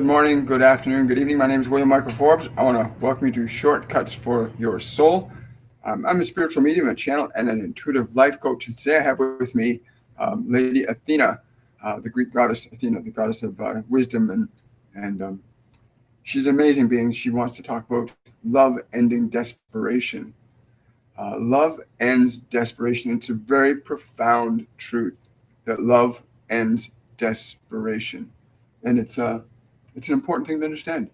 Good morning, good afternoon, good evening. My name is William Michael Forbes. I want to welcome you to Shortcuts for Your Soul. I'm a spiritual medium, a channel, and an intuitive life coach. And today I have with me Lady Athena, the Greek goddess Athena, the goddess of wisdom. And she's an amazing being. She wants to talk about love ending desperation. Love ends desperation. It's a very profound truth that love ends desperation. And it's an important thing to understand,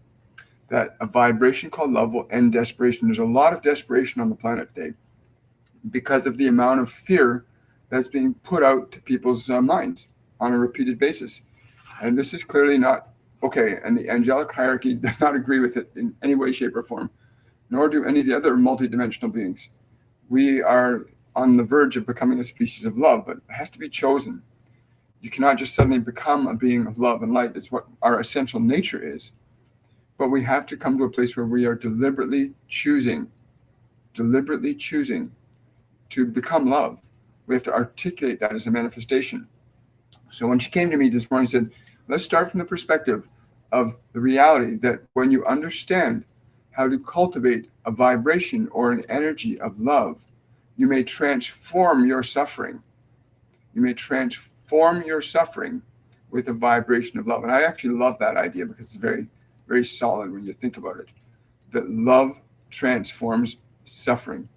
that a vibration called love will end desperation. There's a lot of desperation on the planet today because of the amount of fear that's being put out to people's minds on a repeated basis. And this is clearly not okay. And the angelic hierarchy does not agree with it in any way, shape, or form, nor do any of the other multidimensional beings. We are on the verge of becoming a species of love, but it has to be chosen. You cannot just suddenly become a being of love and light. It's what our essential nature is. But we have to come to a place where we are deliberately choosing to become love. We have to articulate that as a manifestation. So when she came to me this morning and said, let's start from the perspective of the reality that when you understand how to cultivate a vibration or an energy of love, you may transform your suffering. You may transform your suffering with a vibration of love. And I actually love that idea because it's very, very solid when you think about it, that love transforms suffering.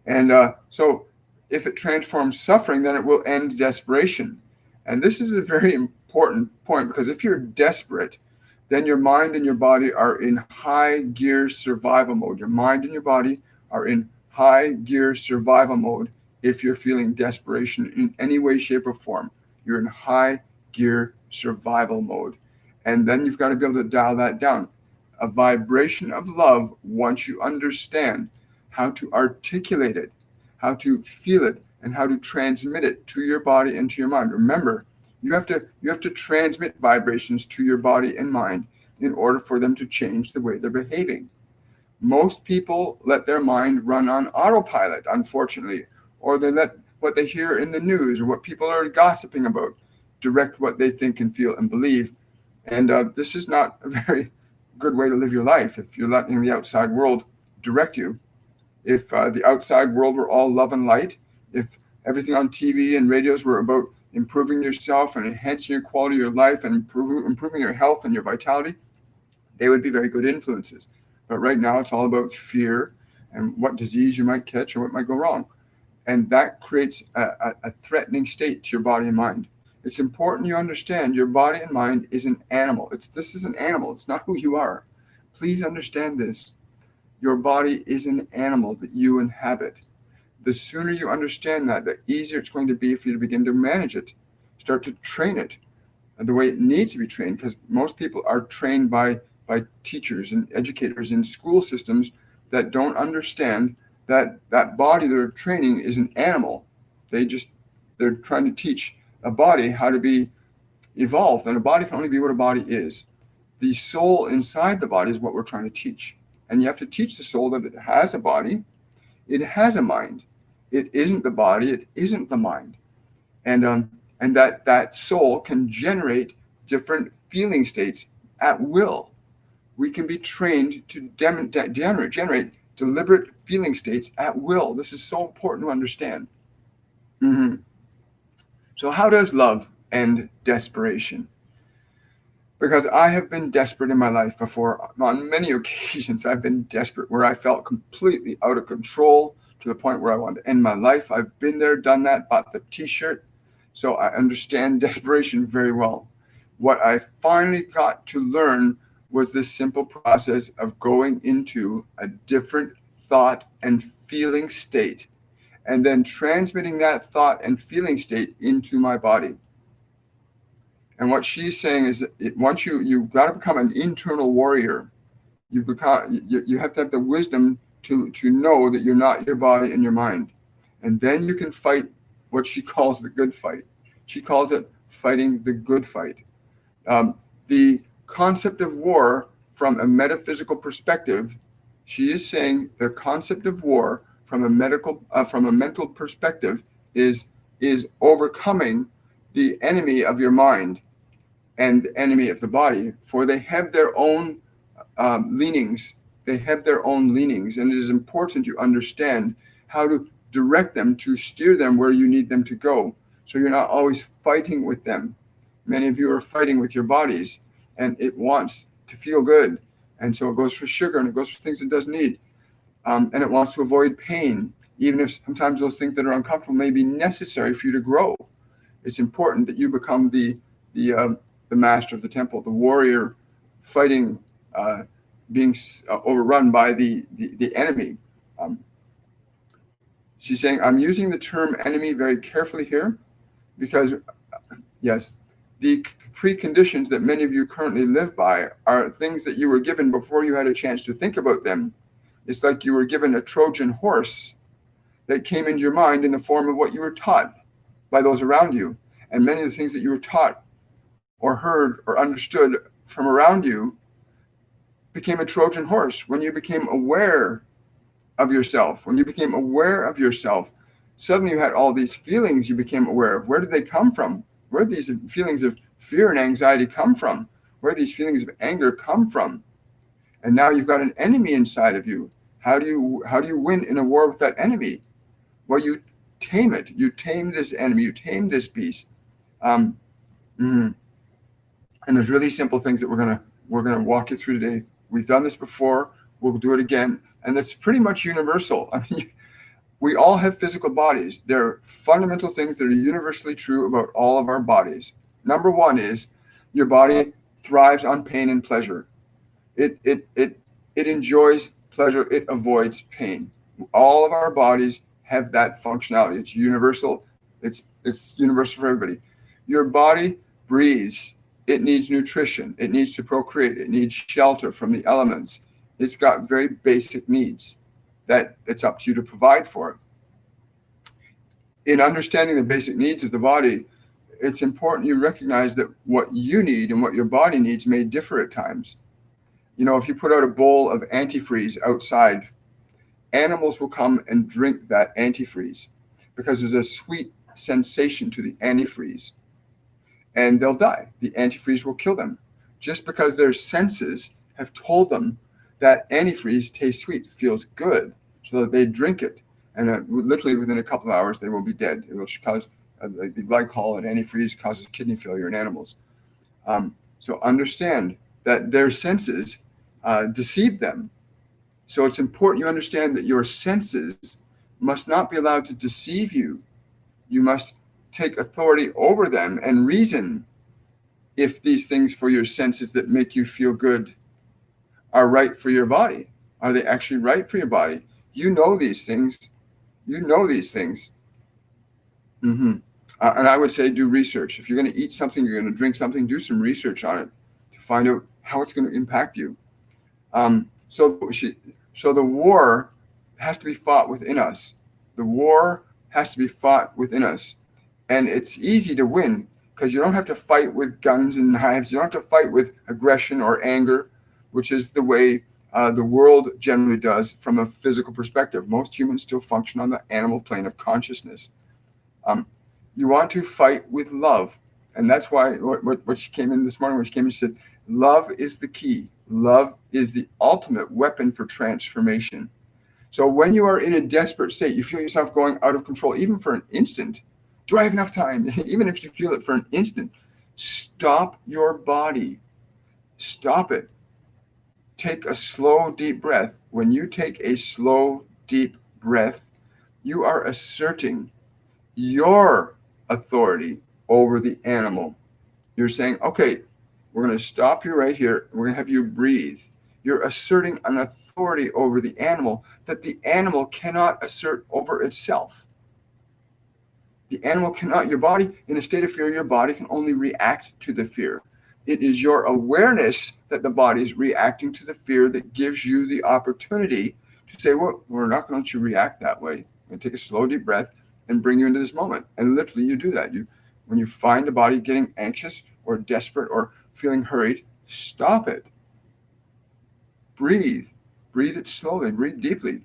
And so if it transforms suffering, then it will end desperation. And this is a very important point, because if you're desperate, then your mind and your body are in high gear survival mode. Your mind and your body are in high gear survival mode. If you're feeling desperation in any way, shape, or form, you're in high gear survival mode. And then you've got to be able to dial that down. A vibration of love, once you understand how to articulate it, how to feel it, and how to transmit it to your body and to your mind. Remember, you have to transmit vibrations to your body and mind in order for them to change the way they're behaving. Most people let their mind run on autopilot, unfortunately, or they let what they hear in the news or what people are gossiping about direct what they think and feel and believe. And this is not a very good way to live your life if you're letting the outside world direct you. If the outside world were all love and light, if everything on TV and radios were about improving yourself and enhancing your quality of your life and improving your health and your vitality, they would be very good influences. But right now it's all about fear and what disease you might catch or what might go wrong. And that creates a threatening state to your body and mind. It's important you understand your body and mind is an animal. This is an animal. It's not who you are. Please understand this. Your body is an animal that you inhabit. The sooner you understand that, the easier it's going to be for you to begin to manage it. Start to train it the way it needs to be trained, because most people are trained by teachers and educators in school systems that don't understand that body they're training is an animal. They're trying to teach a body how to be evolved, and a body can only be what a body is. The soul inside the body is what we're trying to teach. And you have to teach the soul that it has a body, it has a mind. It isn't the body, it isn't the mind. And that soul can generate different feeling states at will. We can be trained to generate deliberate feeling states at will. This is so important to understand. So how does love end desperation? Because I have been desperate in my life before. On many occasions, I've been desperate where I felt completely out of control to the point where I wanted to end my life. I've been there, done that, bought the t-shirt. So I understand desperation very well. What I finally got to learn was this simple process of going into a different thought and feeling state, and then transmitting that thought and feeling state into my body. And what she's saying is, once you've got to become an internal warrior. You have to have the wisdom to know that you're not your body and your mind. And then you can fight what she calls the good fight. She calls it fighting the good fight. The concept of war from a metaphysical perspective, she is saying the concept of war from a mental perspective is overcoming the enemy of your mind. and the enemy of the body, for they have their own leanings. They have their own leanings, and it is important you understand how to direct them, to steer them where you need them to go, so you're not always fighting with them. Many of you are fighting with your bodies, and it wants to feel good, and so it goes for sugar and it goes for things it doesn't need, and it wants to avoid pain, even if sometimes those things that are uncomfortable may be necessary for you to grow. It's important that you become the master of the temple, the warrior fighting, being overrun by the enemy. She's saying, I'm using the term enemy very carefully here because, yes, the preconditions that many of you currently live by are things that you were given before you had a chance to think about them. It's like you were given a Trojan horse that came into your mind in the form of what you were taught by those around you. And many of the things that you were taught or heard or understood from around you became a Trojan horse. When you became aware of yourself, suddenly you had all these feelings you became aware of. Where did they come from? Where did these feelings of fear and anxiety come from? Where did these feelings of anger come from? And now you've got an enemy inside of you. How do you win in a war with that enemy? Well, you tame it. You tame this enemy. You tame this beast. And there's really simple things that we're gonna walk you through today. We've done this before. We'll do it again, and that's pretty much universal. I mean, we all have physical bodies. There are fundamental things that are universally true about all of our bodies. Number one is your body thrives on pain and pleasure. It enjoys pleasure. It avoids pain. All of our bodies have that functionality. It's universal. It's universal for everybody. Your body breathes. It needs nutrition. It needs to procreate. It needs shelter from the elements. It's got very basic needs that it's up to you to provide for it. In understanding the basic needs of the body, it's important you recognize that what you need and what your body needs may differ at times. You know, if you put out a bowl of antifreeze outside, animals will come and drink that antifreeze because there's a sweet sensation to the antifreeze, and they'll die. The antifreeze will kill them just because their senses have told them that antifreeze tastes sweet, feels good, so that they drink it. And literally within a couple of hours, they will be dead. It will cause the glycol and antifreeze causes kidney failure in animals. So understand that their senses deceive them. So it's important you understand that your senses must not be allowed to deceive you. You must take authority over them and reason if these things for your senses that make you feel good are right for your body. Are they actually right for your body? You know these things. And I would say do research. If you're going to eat something, you're going to drink something, do some research on it to find out how it's going to impact you. So the war has to be fought within us. The war has to be fought within us. And it's easy to win because you don't have to fight with guns and knives. You don't have to fight with aggression or anger, which is the way the world generally does from a physical perspective. Most humans still function on the animal plane of consciousness. You want to fight with love. And that's why what she came in this morning, when she came in, she said, love is the key. Love is the ultimate weapon for transformation. So when you are in a desperate state, you feel yourself going out of control, even for an instant. Do I have enough time? Even if you feel it for an instant, stop your body. Stop it. Take a slow, deep breath. When you take a slow, deep breath, you are asserting your authority over the animal. You're saying, okay, we're going to stop you right here. We're going to have you breathe. You're asserting an authority over the animal that the animal cannot assert over itself. The animal cannot. Your body, in a state of fear, your body can only react to the fear. It is your awareness that the body is reacting to the fear that gives you the opportunity to say, well, we're not going to let you react that way. We're going to take a slow, deep breath and bring you into this moment. And literally you do that. When you find the body getting anxious or desperate or feeling hurried, stop it. Breathe. Breathe it slowly. Breathe deeply.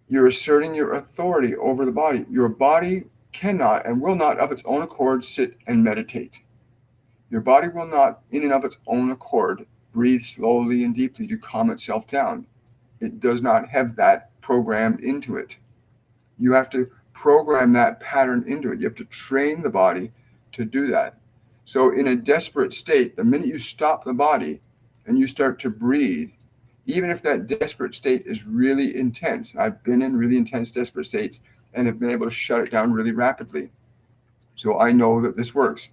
You're asserting your authority over the body. Your body cannot and will not of its own accord sit and meditate. Your body will not, in and of its own accord, breathe slowly and deeply to calm itself down. It does not have that programmed into it. You have to program that pattern into it. You have to train the body to do that. So in a desperate state, the minute you stop the body and you start to breathe, even if that desperate state is really intense, I've been in really intense desperate states and have been able to shut it down really rapidly. So I know that this works.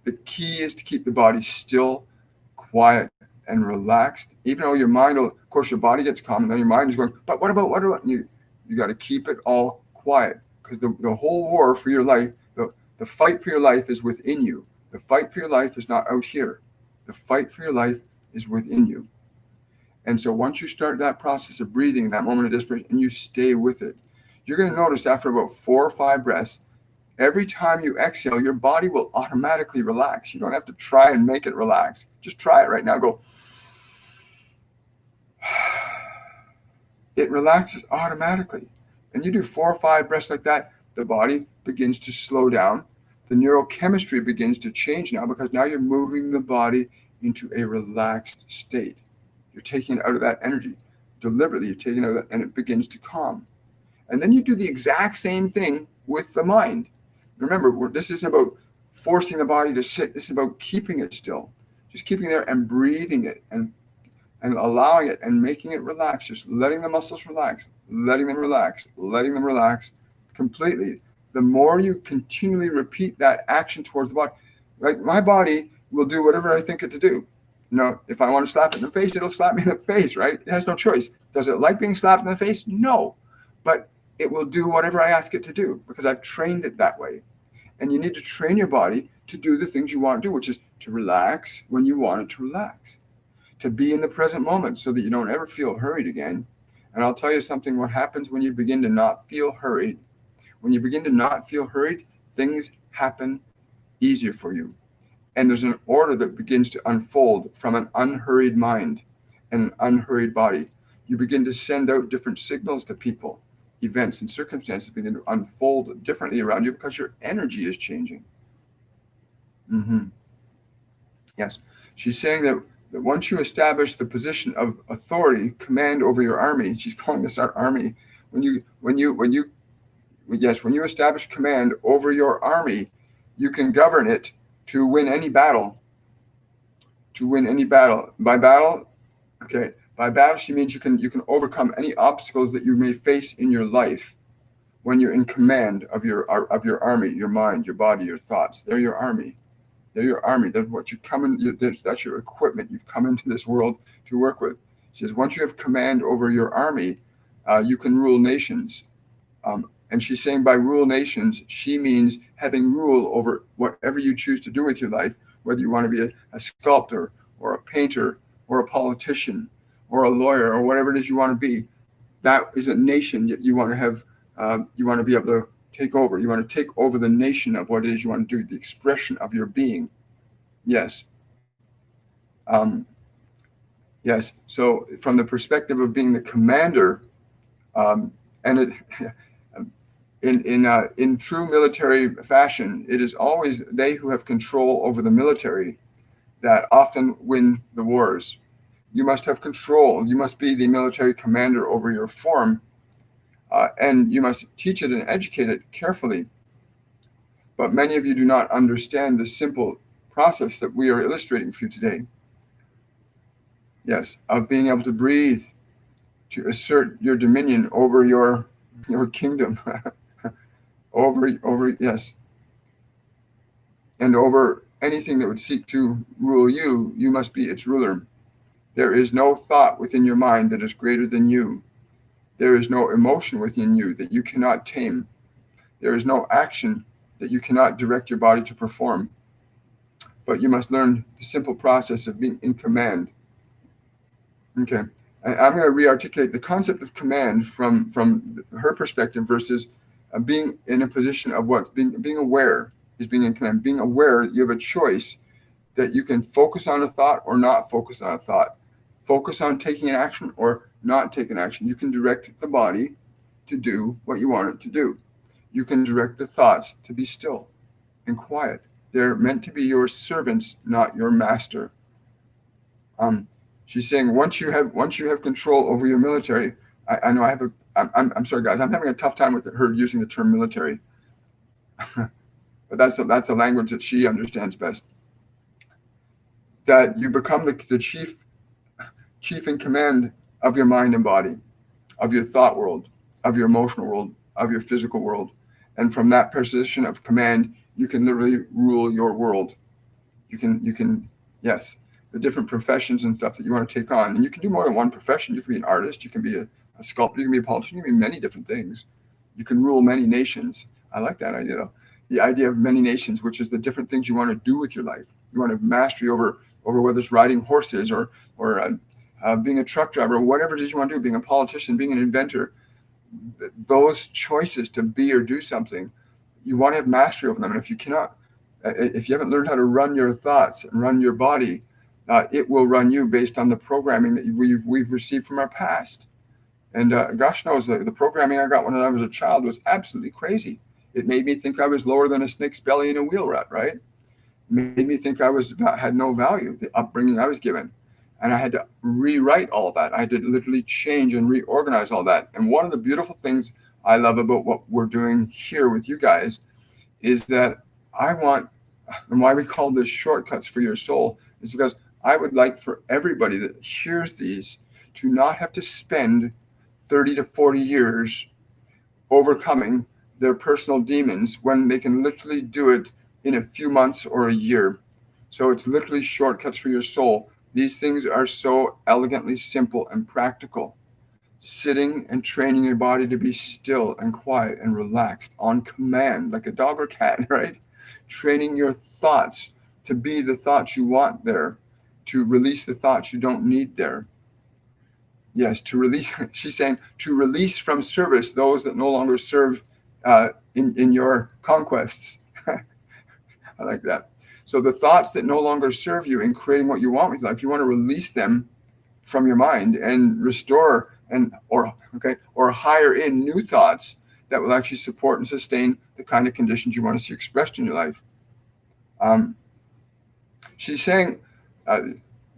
The key is to keep the body still, quiet, and relaxed. Even though your mind will, of course, your body gets calm, and then your mind is going, but what about? You got to keep it all quiet, because the whole war for your life, the fight for your life is within you. The fight for your life is not out here. The fight for your life is within you. And so once you start that process of breathing, that moment of desperation, and you stay with it, you're going to notice after about 4 or 5 breaths, every time you exhale, your body will automatically relax. You don't have to try and make it relax. Just try it right now. Go. It relaxes automatically. And you do 4 or 5 breaths like that, the body begins to slow down. The neurochemistry begins to change now, because now you're moving the body into a relaxed state. You're taking it out of that energy. Deliberately, you're taking it out of that, and it begins to calm. And then you do the exact same thing with the mind. Remember, this isn't about forcing the body to sit. This is about keeping it still. Just keeping it there and breathing it and allowing it and making it relax. Just letting the muscles relax, letting them relax, letting them relax completely. The more you continually repeat that action towards the body, like my body will do whatever I think it to do. If I want to slap it in the face, it'll slap me in the face, right? It has no choice. Does it like being slapped in the face? No. But it will do whatever I ask it to do, because I've trained it that way. And you need to train your body to do the things you want to do, which is to relax when you want it to relax, to be in the present moment so that you don't ever feel hurried again. And I'll tell you something, what happens when you begin to not feel hurried. When you begin to not feel hurried, things happen easier for you. And there's an order that begins to unfold from an unhurried mind and an unhurried body. You begin to send out different signals to people. Events and circumstances begin to unfold differently around you because your energy is changing. Yes. She's saying that once you establish the position of authority, command over your army, she's calling this our army. When you establish command over your army, you can govern it to win any battle. By battle, she means you can overcome any obstacles that you may face in your life when you're in command of your army, your mind, your body, your thoughts. They're your army. That's what you come in. That's your equipment. You've come into this world to work with. She says once you have command over your army, you can rule nations. And she's saying by rule nations, she means having rule over whatever you choose to do with your life, whether you want to be a sculptor or a painter or a politician or a lawyer or whatever it is you want to be. That is a nation that you want to have. You want to be able to take over. You want to take over the nation of what it is you want to do, the expression of your being. Yes. Yes. So from the perspective of being the commander, and it. In true military fashion, it is always they who have control over the military that often win the wars. You must have control. You must be the military commander over your form, and you must teach it and educate it carefully. But many of you do not understand the simple process that we are illustrating for you today. Yes, of being able to breathe, to assert your dominion over your kingdom. over yes, and over anything that would seek to rule you, you must be its ruler. There is no thought within your mind that is greater than you. There is no emotion within you that you cannot tame. There is no action that you cannot direct your body to perform. But you must learn the simple process of being in command. Okay, I'm going to re-articulate the concept of command from her perspective versus being in a position of what? Being aware is being in command. Being aware, you have a choice that you can focus on a thought or not focus on a thought. Focus on taking an action or not taking action. You can direct the body to do what you want it to do. You can direct the thoughts to be still and quiet. They're meant to be your servants, not your master. She's saying once you have control over your military, I know I have a. I'm sorry, guys. I'm having a tough time with her using the term military, but that's a language that she understands best. That you become the chief in command of your mind and body, of your thought world, of your emotional world, of your physical world, and from that position of command, you can literally rule your world. You can yes, the different professions and stuff that you want to take on, and you can do more than one profession. You can be an artist, you can be a sculptor, you can be a politician, you can be many different things. You can rule many nations. I like that idea though. The idea of many nations, which is the different things you want to do with your life. You want to have mastery over whether it's riding horses or being a truck driver, or whatever it is you want to do, being a politician, being an inventor. Those choices to be or do something, you want to have mastery over them. And if you haven't learned how to run your thoughts and run your body, it will run you based on the programming that we've received from our past. And gosh knows, the programming I got when I was a child was absolutely crazy. It made me think I was lower than a snake's belly in a wheel rut, right? It made me think I had no value, the upbringing I was given. And I had to rewrite all that. I had to literally change and reorganize all that. And one of the beautiful things I love about what we're doing here with you guys is that and why we call this shortcuts for your soul is because I would like for everybody that hears these to not have to spend 30 to 40 years overcoming their personal demons when they can literally do it in a few months or a year. So it's literally shortcuts for your soul. These things are so elegantly simple and practical. Sitting and training your body to be still and quiet and relaxed on command, like a dog or cat, right? Training your thoughts to be the thoughts you want there, to release the thoughts you don't need there. Yes, to release, she's saying, to release from service those that no longer serve in your conquests. I like that. So the thoughts that no longer serve you in creating what you want with life, you want to release them from your mind and restore or hire in new thoughts that will actually support and sustain the kind of conditions you want to see expressed in your life. She's saying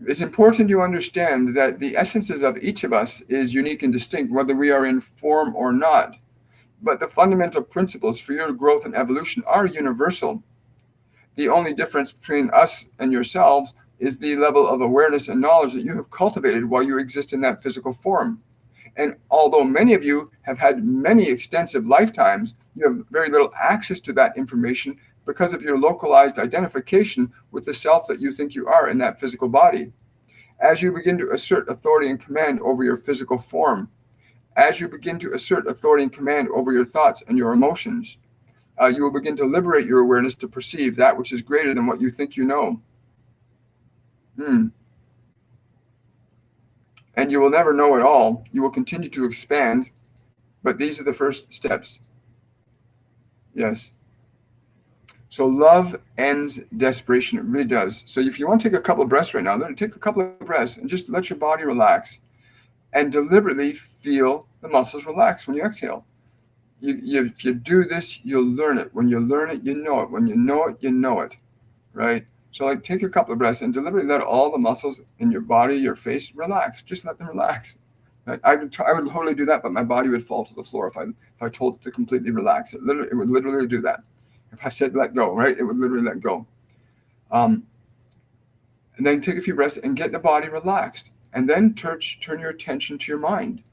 it's important to understand that the essences of each of us is unique and distinct, whether we are in form or not. But the fundamental principles for your growth and evolution are universal. The only difference between us and yourselves is the level of awareness and knowledge that you have cultivated while you exist in that physical form. And although many of you have had many extensive lifetimes, you have very little access to that information because of your localized identification with the self that you think you are in that physical body. As you begin to assert authority and command over your physical form, as you begin to assert authority and command over your thoughts and your emotions, you will begin to liberate your awareness to perceive that which is greater than what you think you know. And you will never know it all. You will continue to expand, but these are the first steps. Yes. So love ends desperation. It really does. So if you want to take a couple of breaths right now, take a couple of breaths and just let your body relax and deliberately feel the muscles relax when you exhale. If you do this, you'll learn it. When you learn it, you know it. When you know it, you know it, right? So take a couple of breaths and deliberately let all the muscles in your body, your face, relax. Just let them relax. Right? I would totally do that, but my body would fall to the floor if I told it to completely relax. It would literally do that. If I said let go, right, it would literally let go. And then take a few breaths and get the body relaxed. And then turn your attention to your mind.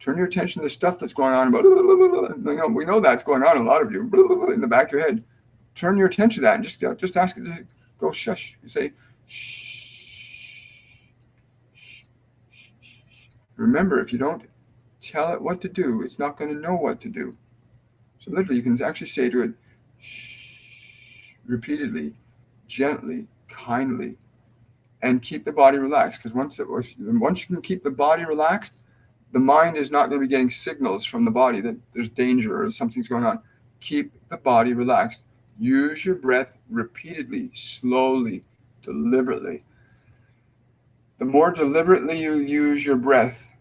Turn your attention to the stuff that's going on. We know that's going on in a lot of you in the back of your head. Turn your attention to that and just ask it to go shush. You say, shh. Remember, if you don't tell it what to do, it's not going to know what to do. So literally, you can actually say to it, shh, repeatedly, gently, kindly, and keep the body relaxed. Because once you can keep the body relaxed, the mind is not going to be getting signals from the body that there's danger or something's going on. Keep the body relaxed. Use your breath repeatedly, slowly, deliberately. The more deliberately you use your breath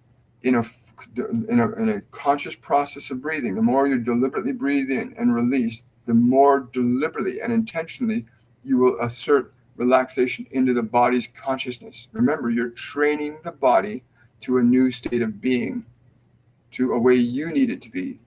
in a conscious process of breathing, the more you deliberately breathe in and release, the more deliberately and intentionally you will assert relaxation into the body's consciousness. Remember, you're training the body to a new state of being, to a way you need it to be,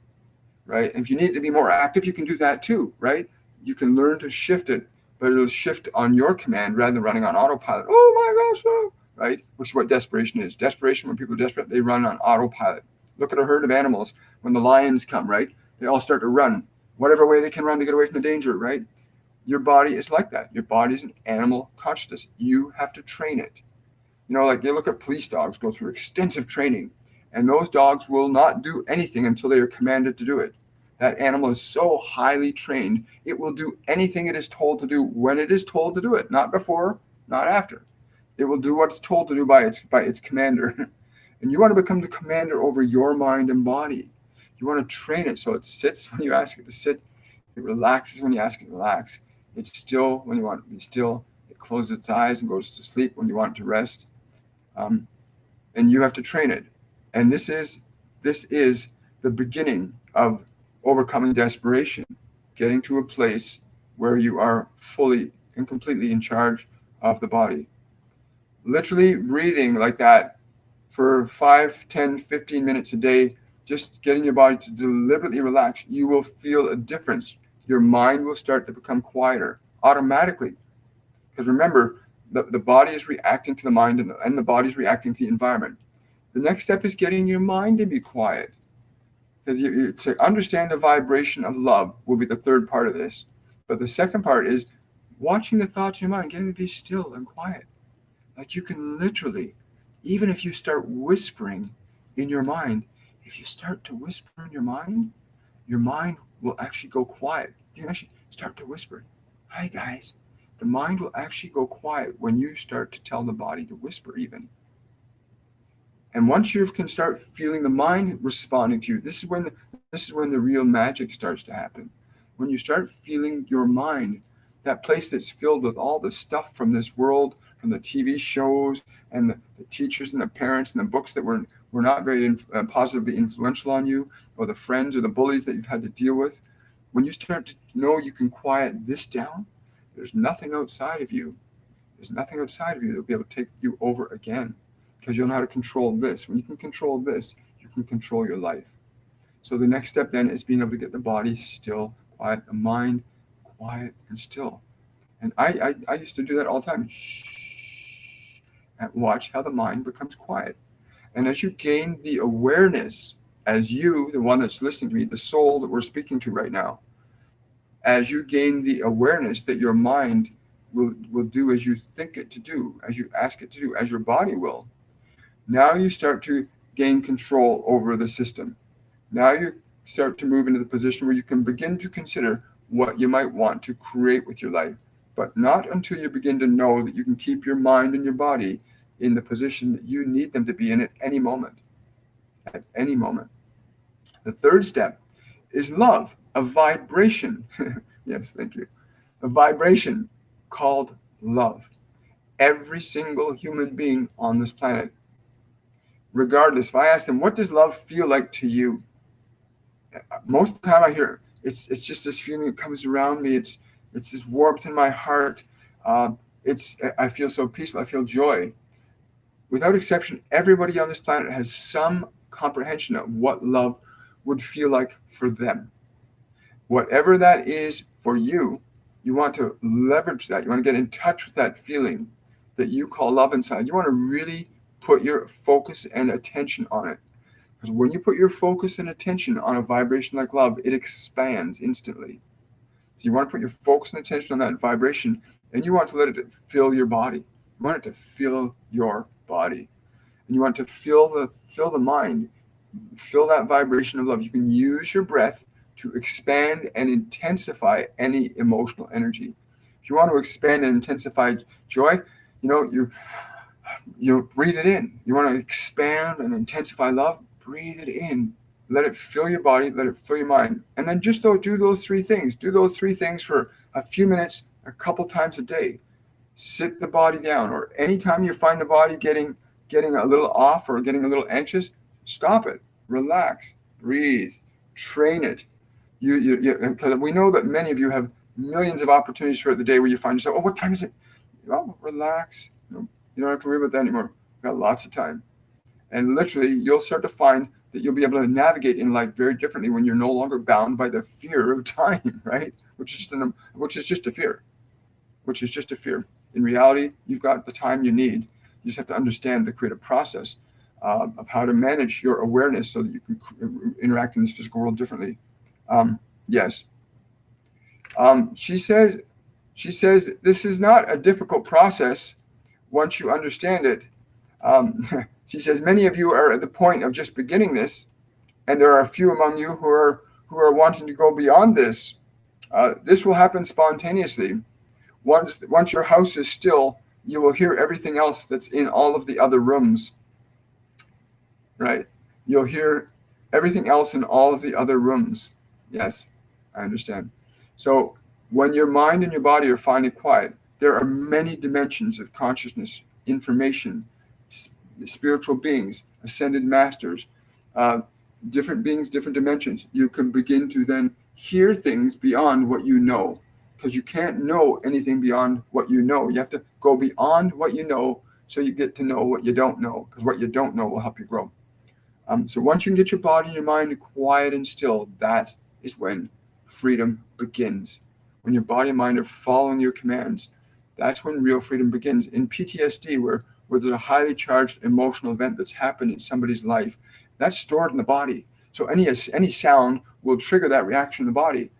right? And if you need it to be more active, you can do that too, right? You can learn to shift it, but it'll shift on your command rather than running on autopilot. Oh my gosh, no, right? Which is what desperation is. Desperation, when people are desperate, they run on autopilot. Look at a herd of animals. When the lions come, right? They all start to run, whatever way they can run to get away from the danger, right? Your body is like that. Your body is an animal consciousness. You have to train it. You know, like you look at police dogs go through extensive training, and those dogs will not do anything until they are commanded to do it. That animal is so highly trained, it will do anything it is told to do when it is told to do it, not before, not after. It will do what it's told to do by its commander. And you want to become the commander over your mind and body. You want to train it so it sits when you ask it to sit. It relaxes when you ask it to relax. It's still when you want it to be still. It closes its eyes and goes to sleep when you want it to rest. And you have to train it. And this is the beginning of overcoming desperation, getting to a place where you are fully and completely in charge of the body. Literally breathing like that for 5, 10, 15 minutes a day, just getting your body to deliberately relax, you will feel a difference. Your mind will start to become quieter automatically. Because remember, the body is reacting to the mind, and the body is reacting to the environment. The next step is getting your mind to be quiet. Because to understand the vibration of love will be the third part of this. But the second part is watching the thoughts in your mind, getting to be still and quiet. Like you can literally, even if you start whispering in your mind, if you start to whisper in your mind will actually go quiet. You can actually start to whisper. Hi guys. The mind will actually go quiet when you start to tell the body to whisper even. And once you can start feeling the mind responding to you, this is when the real magic starts to happen. When you start feeling your mind, that place that's filled with all the stuff from this world, from the TV shows and the teachers and the parents and the books that were not very positively influential on you, or the friends or the bullies that you've had to deal with. When you start to know you can quiet this down, there's nothing outside of you. There's nothing outside of you that will be able to take you over again, because you'll know how to control this. When you can control this, you can control your life. So the next step then is being able to get the body still, quiet, the mind quiet and still. And I used to do that all the time. And watch how the mind becomes quiet. And as you gain the awareness, as you, the one that's listening to me, the soul that we're speaking to right now, as you gain the awareness that your mind will do as you think it to do, as you ask it to do, as your body will, now you start to gain control over the system. Now you start to move into the position where you can begin to consider what you might want to create with your life, but not until you begin to know that you can keep your mind and your body in the position that you need them to be in at any moment. At any moment. The third step is love, a vibration. Yes, thank you. A vibration called love. Every single human being on this planet, regardless, if I ask them, what does love feel like to you? Most of the time I hear, it's just this feeling that comes around me. It's this warmth in my heart. I feel so peaceful. I feel joy. Without exception, everybody on this planet has some comprehension of what love would feel like for them. Whatever that is for you, you want to leverage that. You want to get in touch with that feeling that you call love inside. You want to really put your focus and attention on it. Because when you put your focus and attention on a vibration like love, it expands instantly. So you want to put your focus and attention on that vibration, and you want to let it fill your body. You want it to fill your body. And you want to fill the mind, fill that vibration of love. You can use your breath to expand and intensify any emotional energy. If you want to expand and intensify joy, you breathe it in. You want to expand and intensify love, breathe it in. Let it fill your body, let it fill your mind. And then just do those three things. Do those three things for a few minutes, a couple times a day. Sit the body down, or anytime you find the body getting a little off or getting a little anxious, stop it, relax, breathe, train it. Because we know that many of you have millions of opportunities throughout the day where you find yourself, oh, what time is it? Oh, relax. You don't have to worry about that anymore. We've got lots of time. And literally, you'll start to find that you'll be able to navigate in life very differently when you're no longer bound by the fear of time, right? Which is just a fear. Which is just a fear. In reality, you've got the time you need. You just have to understand the creative process of how to manage your awareness so that you can interact in this physical world differently. Yes. She says this is not a difficult process once you understand it. She says many of you are at the point of just beginning this, and there are a few among you who are wanting to go beyond this. This will happen spontaneously. Once your house is still, you will hear everything else that's in all of the other rooms. Right? You'll hear everything else in all of the other rooms. Yes, I understand. So when your mind and your body are finally quiet, there are many dimensions of consciousness, information, spiritual beings, ascended masters, different beings, different dimensions. You can begin to then hear things beyond what you know, because you can't know anything beyond what you know. You have to go beyond what you know so you get to know what you don't know, because what you don't know will help you grow. So once you can get your body and your mind quiet and still, that is when freedom begins. When your body and mind are following your commands, that's when real freedom begins. In PTSD, where there's a highly charged emotional event that's happened in somebody's life, that's stored in the body. So any sound will trigger that reaction in the body.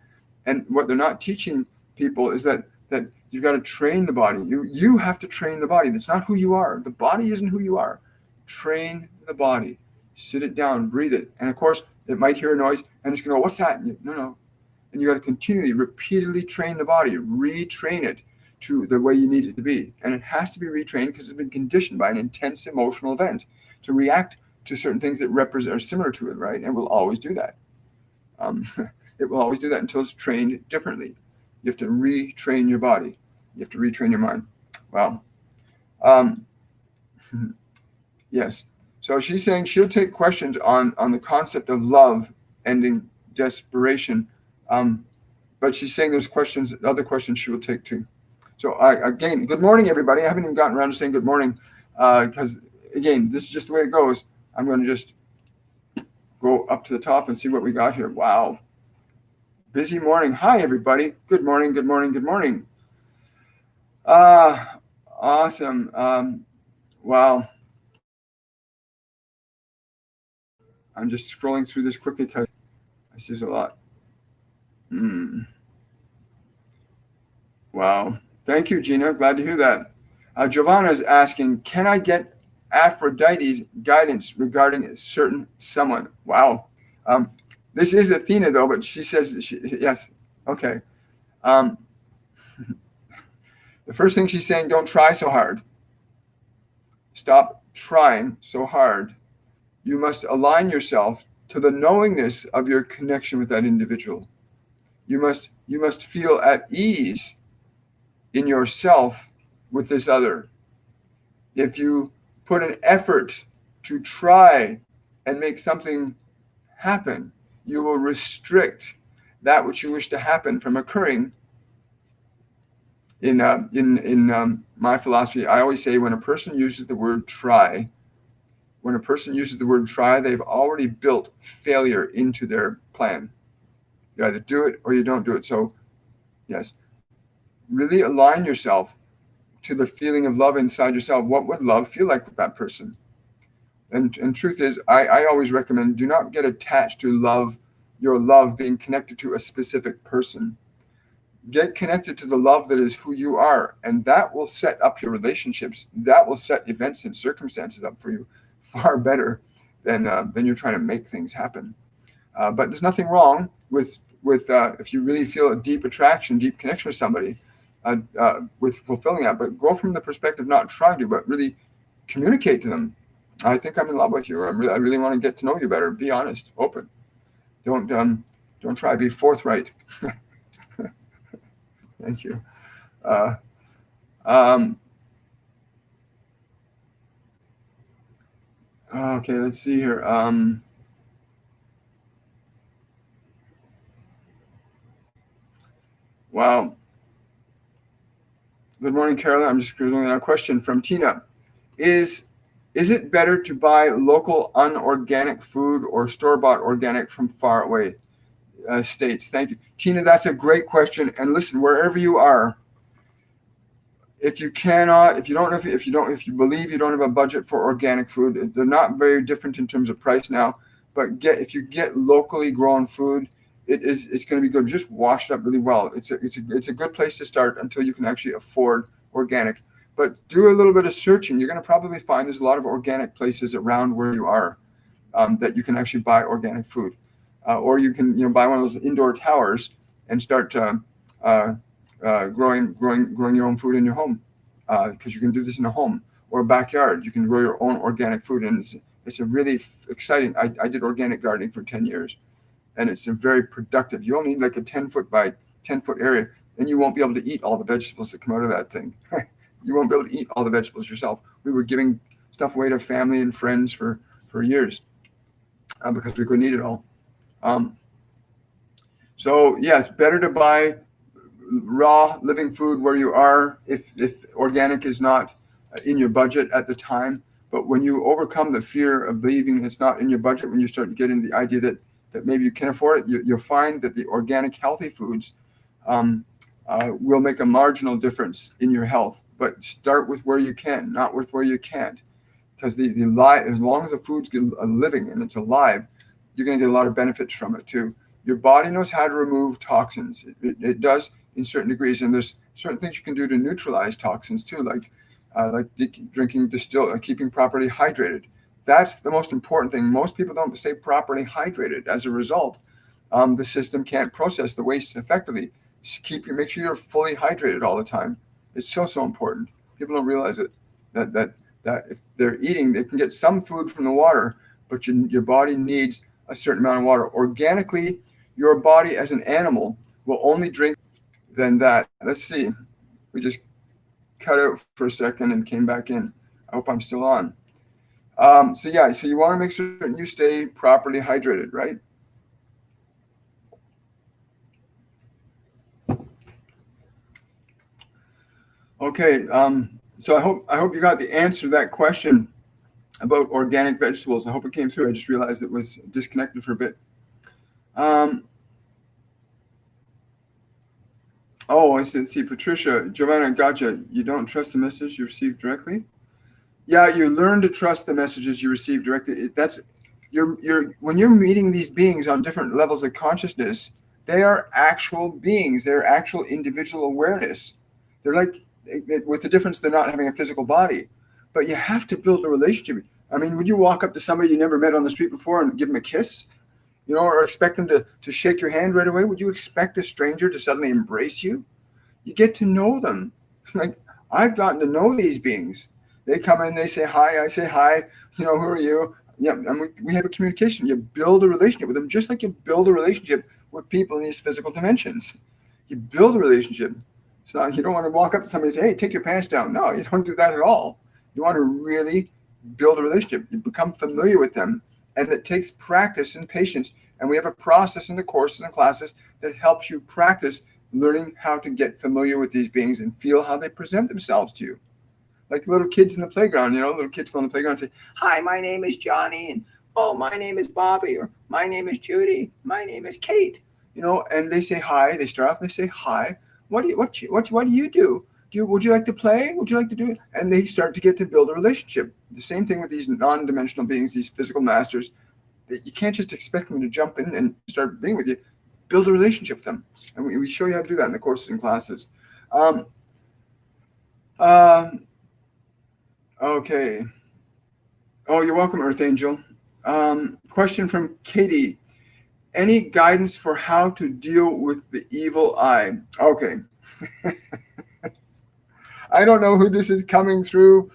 And what they're not teaching people is that you've got to train the body. You have to train the body. That's not who you are. The body isn't who you are. Train the body. Sit it down, breathe it. And of course, it might hear a noise and it's going to go, what's that? No. And you got to continually, repeatedly train the body, retrain it to the way you need it to be. And it has to be retrained because it's been conditioned by an intense emotional event to react to certain things that are similar to it, right? And will always do that. It will always do that until it's trained differently. You have to retrain your body. You have to retrain your mind. Wow. Yes. So she's saying she'll take questions on the concept of love ending desperation. But she's saying there's other questions she will take too. So again, good morning, everybody. I haven't even gotten around to saying good morning because, again, this is just the way it goes. I'm going to just go up to the top and see what we got here. Wow. Busy morning. Hi, everybody. Good morning, good morning, good morning. Awesome. Wow. I'm just scrolling through this quickly because I see a lot. Wow. Thank you, Gina. Glad to hear that. Giovanna is asking, can I get Aphrodite's guidance regarding a certain someone? Wow. This is Athena, though, but she says, yes. Okay. The first thing she's saying, don't try so hard. Stop trying so hard. You must align yourself to the knowingness of your connection with that individual. You must feel at ease in yourself with this other. If you put an effort to try and make something happen, you will restrict that which you wish to happen from occurring. In my philosophy, I always say when a person uses the word try, they've already built failure into their plan. You either do it or you don't do it. So, yes, really align yourself to the feeling of love inside yourself. What would love feel like with that person? And truth is, I always recommend do not get attached to your love being connected to a specific person. Get connected to the love that is who you are, and that will set up your relationships. That will set events and circumstances up for you far better than you're trying to make things happen. But there's nothing wrong with if you really feel a deep attraction, deep connection with somebody, with fulfilling that. But go from the perspective not trying to, but really communicate to them. I think I'm in love with you. Or I really want to get to know you better. Be honest, open. Don't try. Be forthright. Thank you. Okay, let's see here. Wow. Wow. Good morning, Carolyn. I'm just doing a question from Tina. Is it better to buy local unorganic food or store-bought organic from far away states? Thank you, Tina. That's a great question. And listen, wherever you are, if you believe you don't have a budget for organic food, they're not very different in terms of price now. But if you get locally grown food, it's going to be good. Just wash it up really well. It's a good place to start until you can actually afford organic. But do a little bit of searching. You're going to probably find there's a lot of organic places around where you are that you can actually buy organic food, or you can buy one of those indoor towers and start growing your own food in your home, because you can do this in a home or a backyard. You can grow your own organic food, and it's a really exciting. I did organic gardening for 10 years, and it's a very productive. You only need like a 10-foot by 10-foot area, and you won't be able to eat all the vegetables that come out of that thing. You won't be able to eat all the vegetables yourself. We were giving stuff away to family and friends for years because we couldn't eat it all. So yes, better to buy raw living food where you are if organic is not in your budget at the time. But when you overcome the fear of believing it's not in your budget, when you start to get into the idea that maybe you can afford it, you'll find that the organic healthy foods will make a marginal difference in your health. But start with where you can, not with where you can't, because as long as the food's living and it's alive, you're going to get a lot of benefits from it too. Your body knows how to remove toxins. It does in certain degrees, and there's certain things you can do to neutralize toxins too, like drinking distilled, keeping properly hydrated. That's the most important thing. Most people don't stay properly hydrated. As a result, the system can't process the waste effectively. Make sure you're fully hydrated all the time. It's so important. People don't realize it. That if they're eating, they can get some food from the water, but your body needs a certain amount of water. Organically, your body as an animal will only drink than that. Let's see. We just cut out for a second and came back in. I hope I'm still on. So you want to make certain you stay properly hydrated, right? Okay. So I hope you got the answer to that question about organic vegetables. I hope it came through. I just realized it was disconnected for a bit. I see, Patricia, Giovanna, gotcha. You don't trust the message you receive directly? Yeah, you learn to trust the messages you receive directly. When you're meeting these beings on different levels of consciousness, they are actual beings. They're actual individual awareness. They're like, with the difference, they're not having a physical body. But you have to build a relationship. I mean, would you walk up to somebody you never met on the street before and give them a kiss? Or expect them to shake your hand right away? Would you expect a stranger to suddenly embrace you? You get to know them. Like, I've gotten to know these beings. They come in, they say hi, I say hi. Who are you? Yeah, and we have a communication. You build a relationship with them, just like you build a relationship with people in these physical dimensions. You build a relationship. It's not, you don't want to walk up to somebody and say, hey, take your pants down. No, you don't do that at all. You want to really build a relationship. You become familiar with them. And it takes practice and patience. And we have a process in the courses and classes that helps you practice learning how to get familiar with these beings and feel how they present themselves to you. Like little kids in the playground, little kids go on the playground and say, hi, my name is Johnny. And, oh, my name is Bobby. Or my name is Judy. My name is Kate. And they say hi. They start off and they say hi. What do you do? Would you like to play? Would you like to do it? And they start to get to build a relationship. The same thing with these non-dimensional beings, these physical masters. You can't just expect them to jump in and start being with you. Build a relationship with them. And we show you how to do that in the courses and classes. Okay. Oh, you're welcome, Earth Angel. Question from Katie. Any guidance for how to deal with the evil eye? Okay. I don't know who this is coming through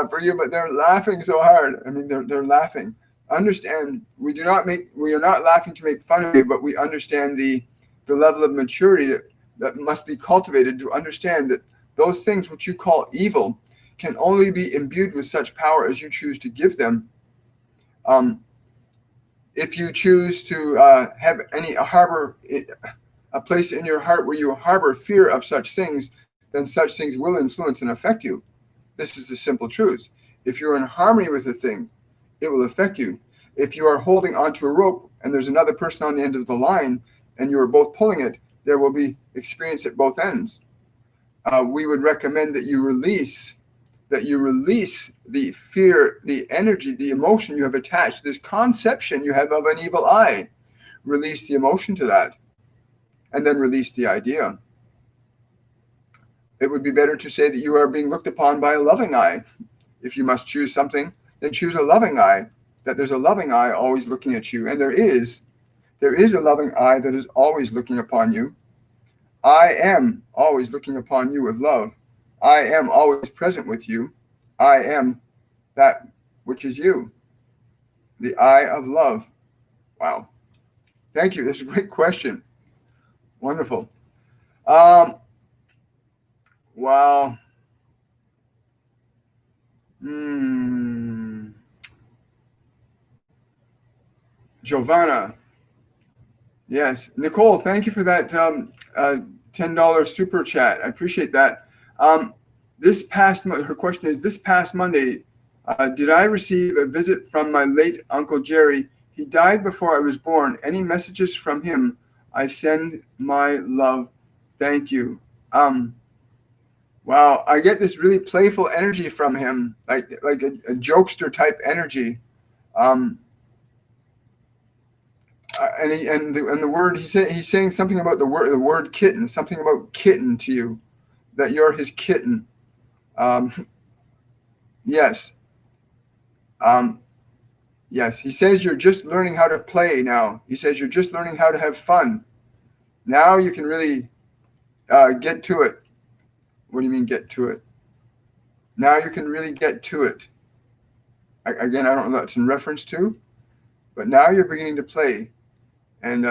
for you, but they're laughing so hard. I mean, they're laughing. Understand, we are not laughing to make fun of you, but we understand the level of maturity that must be cultivated to understand that those things which you call evil can only be imbued with such power as you choose to give them. If you choose to harbor a place in your heart where you harbor fear of such things, then such things will influence and affect you. This is the simple truth. If you're in harmony with a thing, it will affect you. If you are holding onto a rope and there's another person on the end of the line and you are both pulling it, there will be experience at both ends. We would recommend that you release the fear, the energy, the emotion you have attached, this conception you have of an evil eye. Release the emotion to that, and then release the idea. It would be better to say that you are being looked upon by a loving eye. If you must choose something, then choose a loving eye, that there's a loving eye always looking at you. And there is a loving eye that is always looking upon you. I am always looking upon you with love. I am always present with you. I am that which is you. The eye of love. Wow. Thank you. That's a great question. Wonderful. Wow. Giovanna. Yes. Nicole, thank you for that $10 super chat. I appreciate that. Her question is, this past Monday, did I receive a visit from my late Uncle Jerry? He died before I was born. Any messages from him? I send my love. Thank you. Wow, I get this really playful energy from him, like a jokester type energy. And the word he's saying something about the word kitten, something about kitten to you, that you're his kitten. Yes. Yes. He says you're just learning how to play now. He says you're just learning how to have fun. Now you can really get to it. What do you mean get to it? Now you can really get to it. Again, I don't know what it's in reference to, but now you're beginning to play. And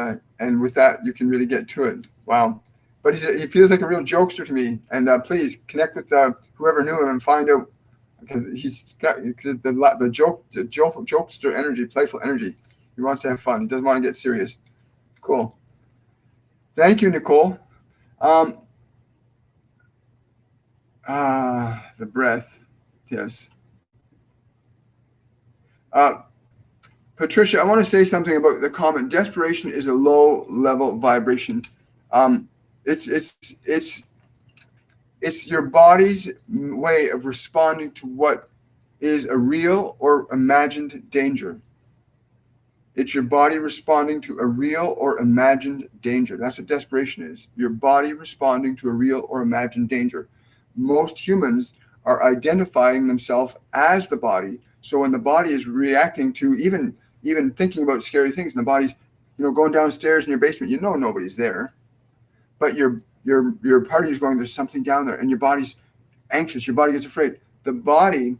with that, you can really get to it. Wow. But he feels like a real jokester to me. And please connect with whoever knew him and find out, because he's got the jokester energy, playful energy. He wants to have fun. He doesn't want to get serious. Cool. Thank you, Nicole. The breath. Yes. Patricia, I want to say something about the comment. Desperation is a low-level vibration. It's your body's way of responding to what is a real or imagined danger. It's your body responding to a real or imagined danger. That's what desperation is. Your body responding to a real or imagined danger. Most humans are identifying themselves as the body. So when the body is reacting to even thinking about scary things, and the body's going downstairs in your basement, nobody's there, but your party is going, there's something down there, and your body's anxious. Your body gets afraid. The body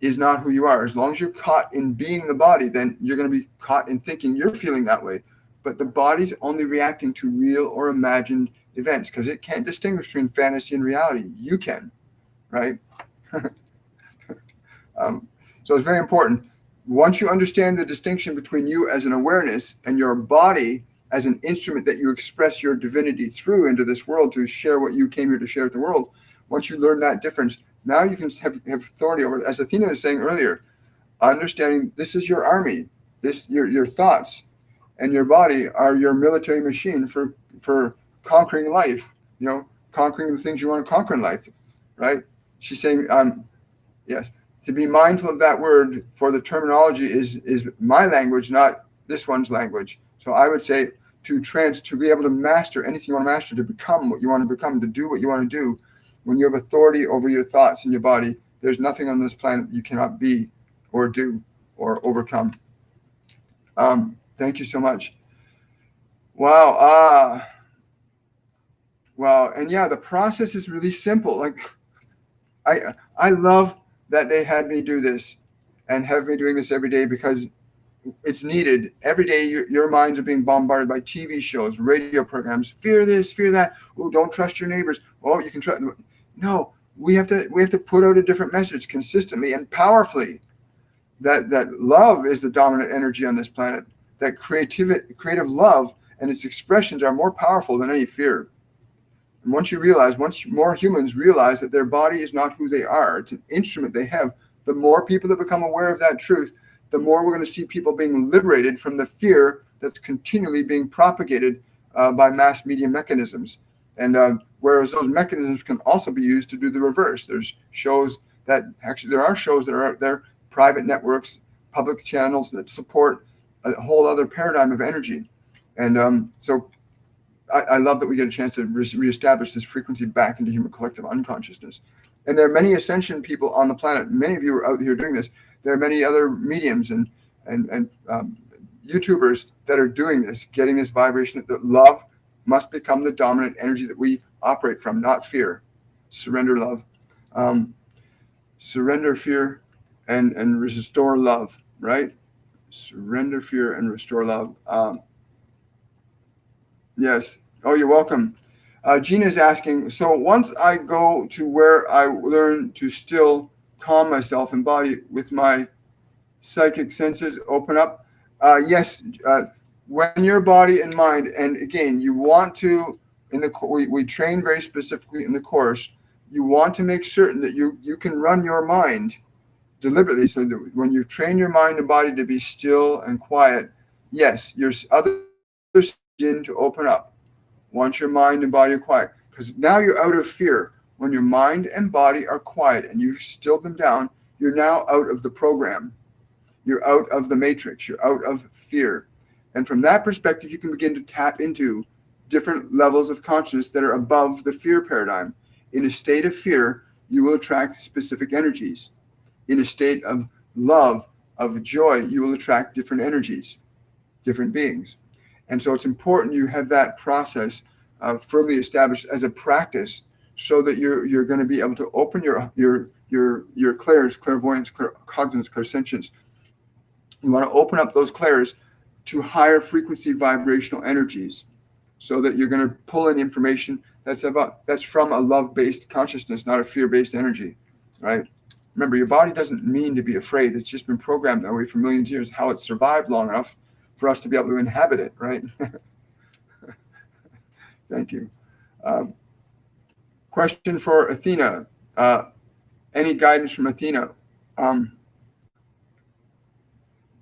is not who you are. As long as you're caught in being the body, then you're going to be caught in thinking you're feeling that way. But the body's only reacting to real or imagined events, because it can't distinguish between fantasy and reality. You can, right? So it's very important. Once you understand the distinction between you as an awareness and your body as an instrument that you express your divinity through into this world to share what you came here to share with the world, once you learn that difference, now you can have authority over it. As Athena was saying earlier, understanding this is your army, your thoughts and your body are your military machine for conquering life, conquering the things you want to conquer in life, right? She's saying, yes, to be mindful of that word for the terminology is my language, not this one's language. So I would say to be able to master anything you want to master, to become what you want to become, to do what you want to do. When you have authority over your thoughts and your body, there's nothing on this planet you cannot be or do or overcome. Thank you so much. Wow. Wow. And yeah, the process is really simple. Like I love that they had me do this and have me doing this every day, because it's needed. Every day your minds are being bombarded by TV shows, radio programs, fear this, fear that. Oh, don't trust your neighbors. Oh, you can trust. No, we have to put out a different message consistently and powerfully, that love is the dominant energy on this planet, that creative love and its expressions are more powerful than any fear. And once more humans realize that their body is not who they are, it's an instrument they have, the more people that become aware of that truth, the more we're going to see people being liberated from the fear that's continually being propagated by mass media mechanisms. And whereas those mechanisms can also be used to do the reverse. There are shows that are out there, private networks, public channels that support a whole other paradigm of energy. And so I love that we get a chance to reestablish this frequency back into human collective unconsciousness. And there are many ascension people on the planet. Many of you are out here doing this. There are many other mediums and YouTubers that are doing this, getting this vibration that love must become the dominant energy that we operate from, not fear. Surrender love. Surrender fear and restore love, right? Surrender fear and restore love. Yes. Oh, you're welcome. Gina's asking, so once I go to where I learn to still calm myself and body with my psychic senses open up, yes, when your body and mind, and again, you want to, we train very specifically in the course, you want to make certain that you can run your mind deliberately, so that when you train your mind and body to be still and quiet, yes, your other begin to open up once your mind and body are quiet, because now you're out of fear. When your mind and body are quiet and you've stilled them down, you're now out of the program. You're out of the matrix. You're out of fear. And from that perspective, you can begin to tap into different levels of consciousness that are above the fear paradigm. In a state of fear, you will attract specific energies. In a state of love, of joy, you will attract different energies, different beings. And so it's important you have that process firmly established as a practice, so that you're going to be able to open your clairs, clairvoyance, claircognizance, clairsentience. You want to open up those clairs to higher frequency vibrational energies, so that you're going to pull in information that's from a love-based consciousness, not a fear-based energy, right? Remember, your body doesn't mean to be afraid. It's just been programmed that way for millions of years. How it survived long enough for us to be able to inhabit it, right? Thank you. Question for Athena. Any guidance from Athena? I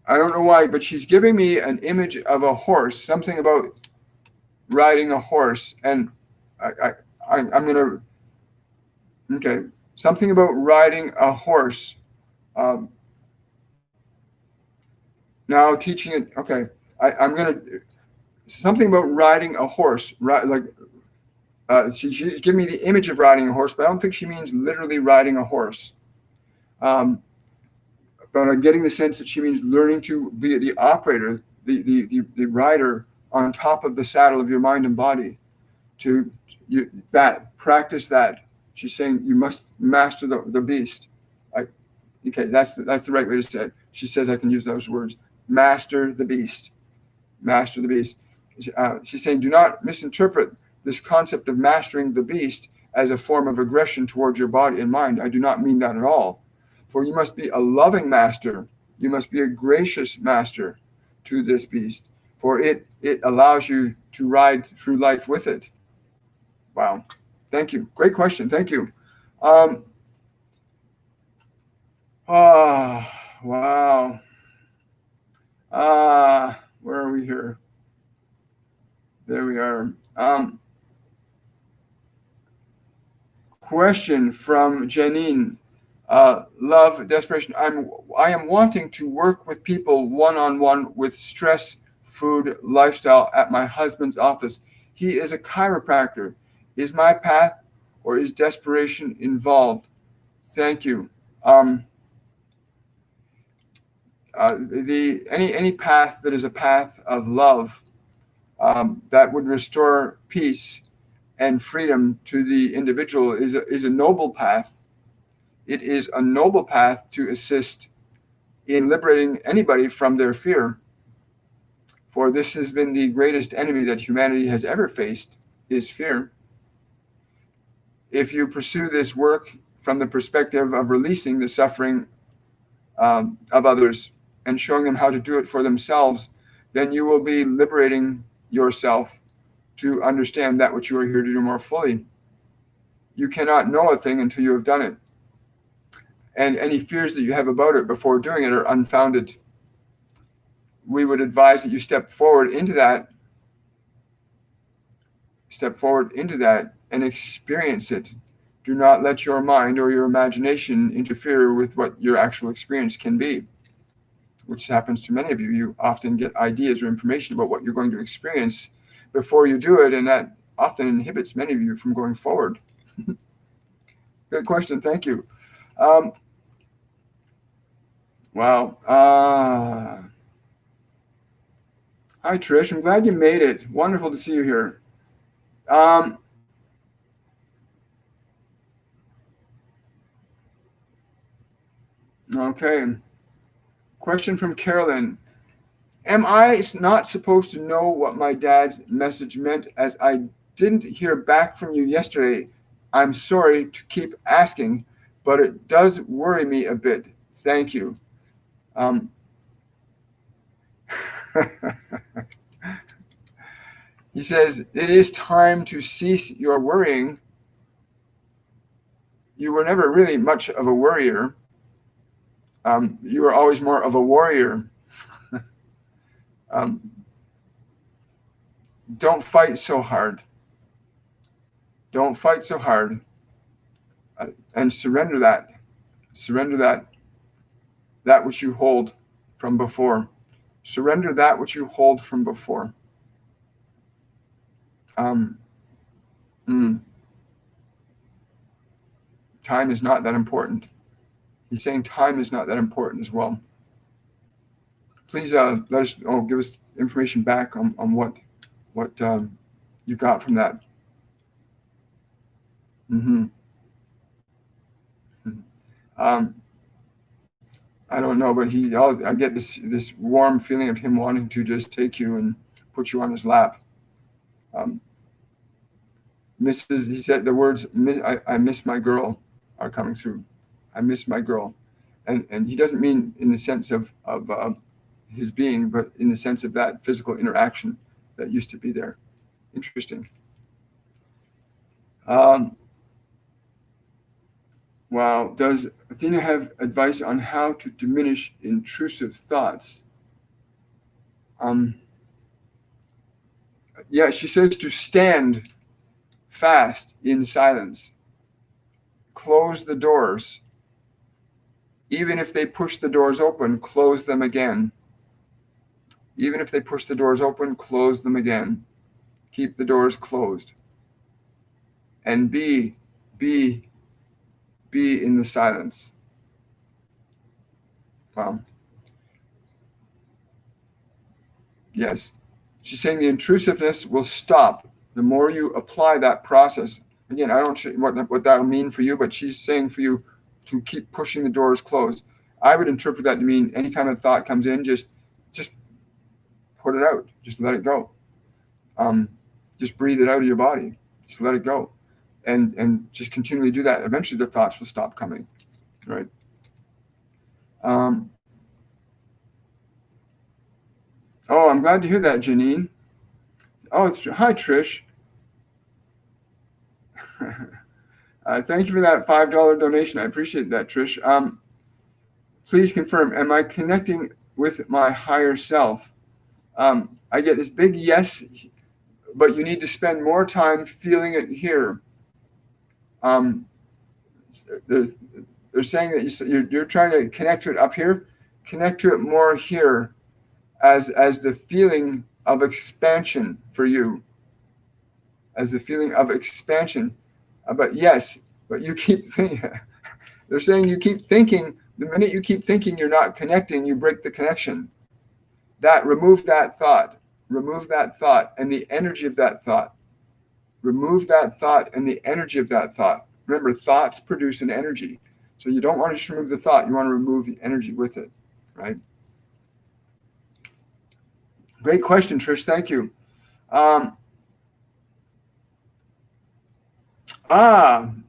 don't know why, but she's giving me an image of a horse, something about riding a horse. And I'm going to, okay, something about riding a horse. Now teaching it, okay, I'm going to, something about riding a horse, she's giving me the image of riding a horse, but I don't think she means literally riding a horse. But I'm getting the sense that she means learning to be the operator, the rider on top of the saddle of your mind and body. Practice that. She's saying you must master the beast. Okay, that's the right way to say it. She says I can use those words. Master the beast. Master the beast. She's saying do not misinterpret this concept of mastering the beast as a form of aggression towards your body and mind. I do not mean that at all. For you must be a loving master. You must be a gracious master to this beast. For it allows you to ride through life with it. Wow. Thank you. Great question. Thank you. Wow. Where are we here? There we are. Question from Janine. Love, desperation. I am wanting to work with people one-on-one with stress, food, lifestyle at my husband's office. He is a chiropractor. Is my path or is desperation involved? Thank you. Any path that is a path of love that would restore peace and freedom to the individual is a noble path. It is a noble path to assist in liberating anybody from their fear. For this has been the greatest enemy that humanity has ever faced, is fear. If you pursue this work from the perspective of releasing the suffering of others and showing them how to do it for themselves, then you will be liberating yourself to understand that which you are here to do more fully. You cannot know a thing until you have done it. And any fears that you have about it before doing it are unfounded. We would advise that you step forward into that and experience it. Do not let your mind or your imagination interfere with what your actual experience can be, which happens to many of you. You often get ideas or information about what you're going to experience before you do it, and that often inhibits many of you from going forward. Good question. Thank you. Wow. Hi, Trish. I'm glad you made it. Wonderful to see you here. Okay. Question from Carolyn. Am I not supposed to know what my dad's message meant, as I didn't hear back from you yesterday? I'm sorry to keep asking, but it does worry me a bit. Thank you. He says, it is time to cease your worrying. You were never really much of a worrier. You were always more of a warrior. Don't fight so hard. Don't fight so hard. And surrender that. Surrender that which you hold from before. Surrender that which you hold from before. Time is not that important. He's saying time is not that important as well. Please let us give us information back on what you got from that. I don't know, but I get this warm feeling of him wanting to just take you and put you on his lap. He said the words, I miss my girl, are coming through. I miss my girl. And he doesn't mean in the sense of his being, but in the sense of that physical interaction that used to be there. Interesting. Wow. Does Athena have advice on how to diminish intrusive thoughts? Yeah, she says to stand fast in silence. Close the doors. Even if they push the doors open, close them again. Even if they push the doors open, close them again. Keep the doors closed. And be in the silence. Yes. She's saying the intrusiveness will stop the more you apply that process. Again, I don't know what that'll mean for you, but she's saying for you to keep pushing the doors closed. I would interpret that to mean anytime a thought comes in, just put it out. Just let it go. Just breathe it out of your body. Just let it go. And just continually do that. Eventually the thoughts will stop coming. Right? Oh, I'm glad to hear that, Janine. Oh, hi, Trish. Thank you for that $5 donation. I appreciate that, Trish. Please confirm, am I connecting with my higher self? I get this big yes, but you need to spend more time feeling it here. They're saying that you're trying to connect to it up here. Connect to it more here as the feeling of expansion for you. As the feeling of expansion. But you keep thinking. They're saying you keep thinking. The minute you keep thinking you're not connecting, you break the connection. Remove that thought. Remove that thought and the energy of that thought. Remove that thought and the energy of that thought. Remember, thoughts produce an energy. So you don't want to just remove the thought. You want to remove the energy with it, right? Great question, Trish. Thank you.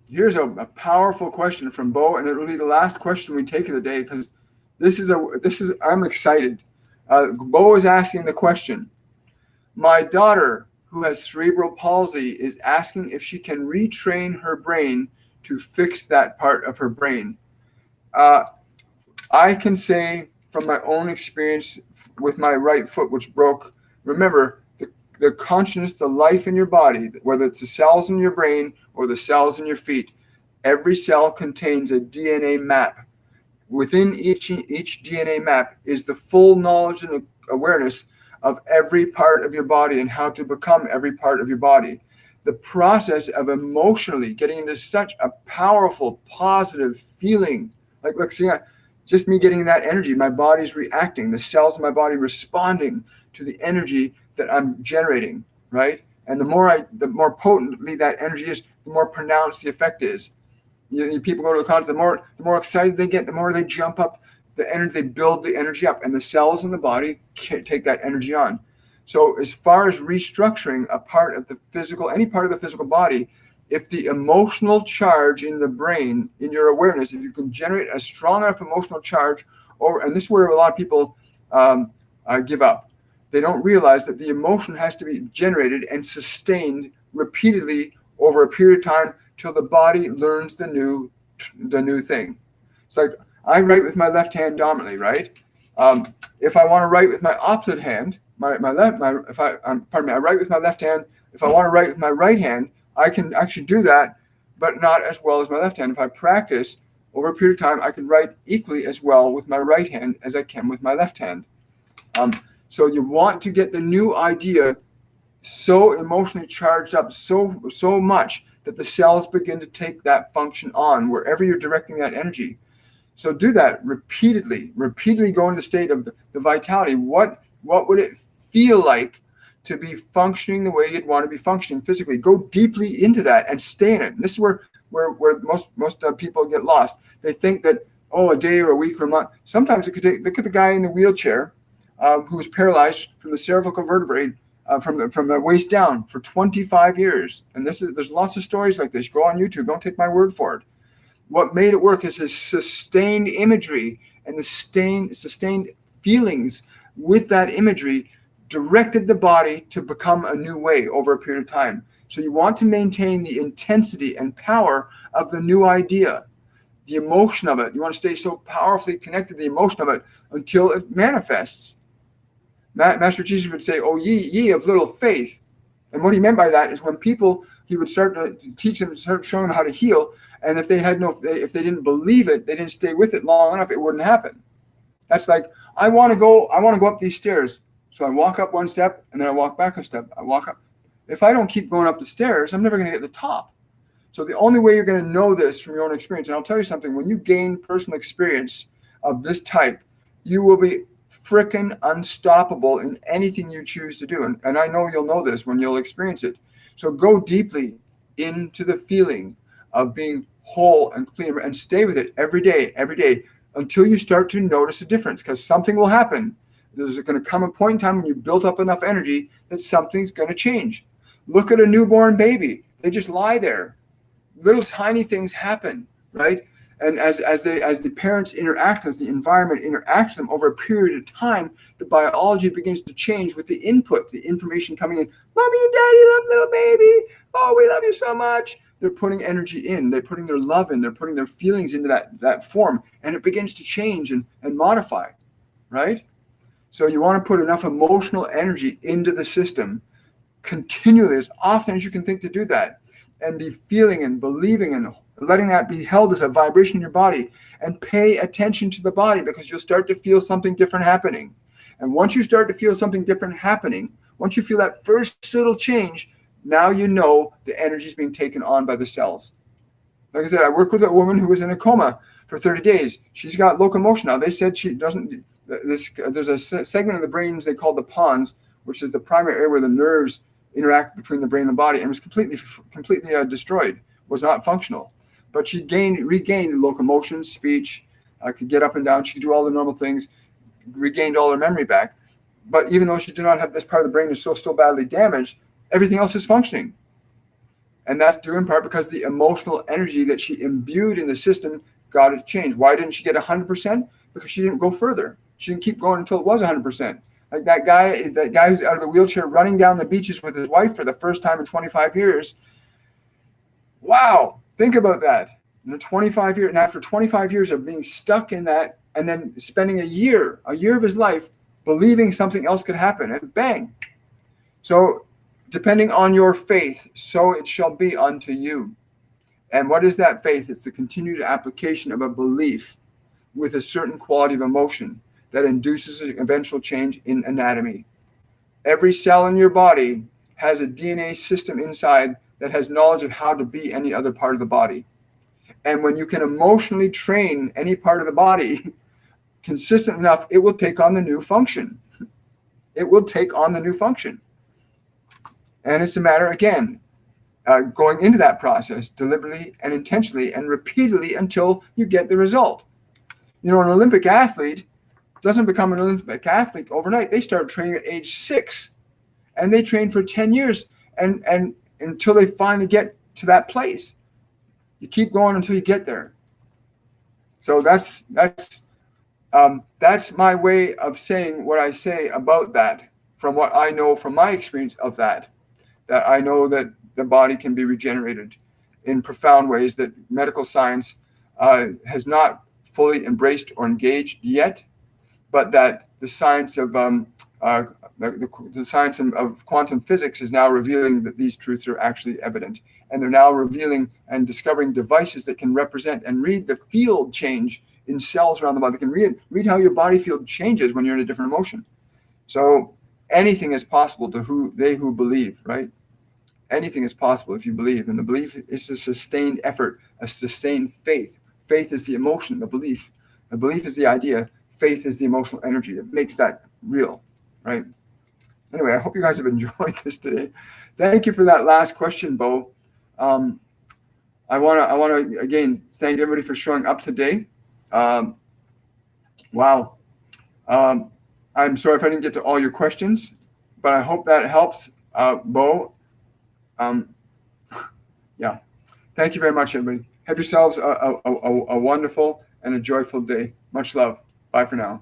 Here's a powerful question from Bo, and it will be the last question we take of the day because I'm excited. Bo is asking the question: My daughter, who has cerebral palsy, is asking if she can retrain her brain to fix that part of her brain. I can say from my own experience with my right foot, which broke, remember, the consciousness, the life in your body, whether it's the cells in your brain or the cells in your feet, every cell contains a DNA map. Within each DNA map is the full knowledge and awareness of every part of your body and how to become every part of your body. The process of emotionally getting into such a powerful, positive feeling, like, look, see, just me getting that energy, my body's reacting, the cells in my body responding to the energy that I'm generating, right? And the more potently that energy is, the more pronounced the effect is. People go to the concerts, the more excited they get, the more they jump up the energy, they build the energy up, and the cells in the body take that energy on. So as far as restructuring a part of the physical, any part of the physical body, if the emotional charge in the brain, in your awareness, if you can generate a strong enough emotional charge, and this is where a lot of people give up. They don't realize that the emotion has to be generated and sustained repeatedly over a period of time till the body learns the new thing. It's like I write with my left hand dominantly, right? If I want to write with my opposite hand, I write with my left hand. If I want to write with my right hand, I can actually do that, but not as well as my left hand. If I practice over a period of time, I can write equally as well with my right hand as I can with my left hand. So you want to get the new idea so emotionally charged up so much that the cells begin to take that function on wherever you're directing that energy. So do that repeatedly go into the state of the vitality. What would it feel like to be functioning the way you'd want to be functioning physically? Go deeply into that and stay in it. And this is where most people get lost. They think that, a day or a week or a month. Sometimes it could take. Look at the guy in the wheelchair who was paralyzed from the cervical vertebrae from the waist down for 25 years. And there's lots of stories like this. Go on YouTube. Don't take my word for it. What made it work is his sustained imagery and the sustained feelings with that imagery directed the body to become a new way over a period of time. So you want to maintain the intensity and power of the new idea, the emotion of it. You want to stay so powerfully connected to the emotion of it until it manifests. Master Jesus would say, "Oh, ye of little faith." And what he meant by that is when he would start to teach them, start showing them how to heal. And if they didn't believe it, they didn't stay with it long enough, it wouldn't happen. That's like, I want to go up these stairs. So I walk up one step and then I walk back a step. I walk up. If I don't keep going up the stairs, I'm never going to get to the top. So the only way you're going to know this from your own experience, and I'll tell you something, when you gain personal experience of this type, you will be frickin' unstoppable in anything you choose to do. And I know you'll know this when you'll experience it. So go deeply into the feeling of being whole and complete and stay with it every day, until you start to notice a difference, because something will happen. There's going to come a point in time when you built up enough energy that something's going to change. Look at a newborn baby. They just lie there. Little tiny things happen, right? And as the parents interact, as the environment interacts with them over a period of time, the biology begins to change with the input, the information coming in. Mommy and Daddy love little baby. Oh, we love you so much. They're putting energy in. They're putting their love in. They're putting their feelings into that form, and it begins to change and modify, right? So you want to put enough emotional energy into the system continually, as often as you can think to do that, and be feeling and believing and letting that be held as a vibration in your body, and pay attention to the body, because you'll start to feel something different happening. And once you start to feel something different happening, once you feel that first little change, now you know the energy is being taken on by the cells. Like I said, I worked with a woman who was in a coma for 30 days. She's got locomotion now. They said she doesn't. There's a segment of the brain they call the pons, which is the primary area where the nerves interact between the brain and the body, and was completely destroyed. Was not functional. But she regained locomotion, speech, could get up and down. She could do all the normal things, regained all her memory back. But even though she did not have this part of the brain is still badly damaged, everything else is functioning. And that's due in part because the emotional energy that she imbued in the system got it changed. Why didn't she get 100%? Because she didn't go further. She didn't keep going until it was 100%. Like that guy who's out of the wheelchair running down the beaches with his wife for the first time in 25 years. Wow, think about that. 25 years, and after 25 years of being stuck in that, and then spending a year of his life believing something else could happen, and bang. So depending on your faith, so it shall be unto you. And what is that faith? It's the continued application of a belief with a certain quality of emotion that induces an eventual change in anatomy. Every cell in your body has a DNA system inside that has knowledge of how to be any other part of the body. And when you can emotionally train any part of the body consistent enough, it will take on the new function. It will take on the new function. And it's a matter, again, going into that process deliberately and intentionally and repeatedly until you get the result. An Olympic athlete doesn't become an Olympic athlete overnight. They start training at age 6, and they train for 10 years and until they finally get to that place. You keep going until you get there. So that's my way of saying what I say about that, from what I know from my experience of that I know that the body can be regenerated in profound ways that medical science has not fully embraced or engaged yet, but that the science of the science of quantum physics is now revealing that these truths are actually evident. And they're now revealing and discovering devices that can represent and read the field change in cells around the body. They can read how your body field changes when you're in a different emotion. So anything is possible to who believe, right? Anything is possible if you believe. And the belief is a sustained effort, a sustained faith. Faith is the emotion, the belief. The belief is the idea. Faith is the emotional energy that makes that real, right? Anyway, I hope you guys have enjoyed this today. Thank you for that last question, Bo. I want to again thank everybody for showing up today. Wow. I'm sorry if I didn't get to all your questions, but I hope that helps, Bo. Yeah. Thank you very much, everybody. Have yourselves a wonderful and a joyful day. Much love. Bye for now.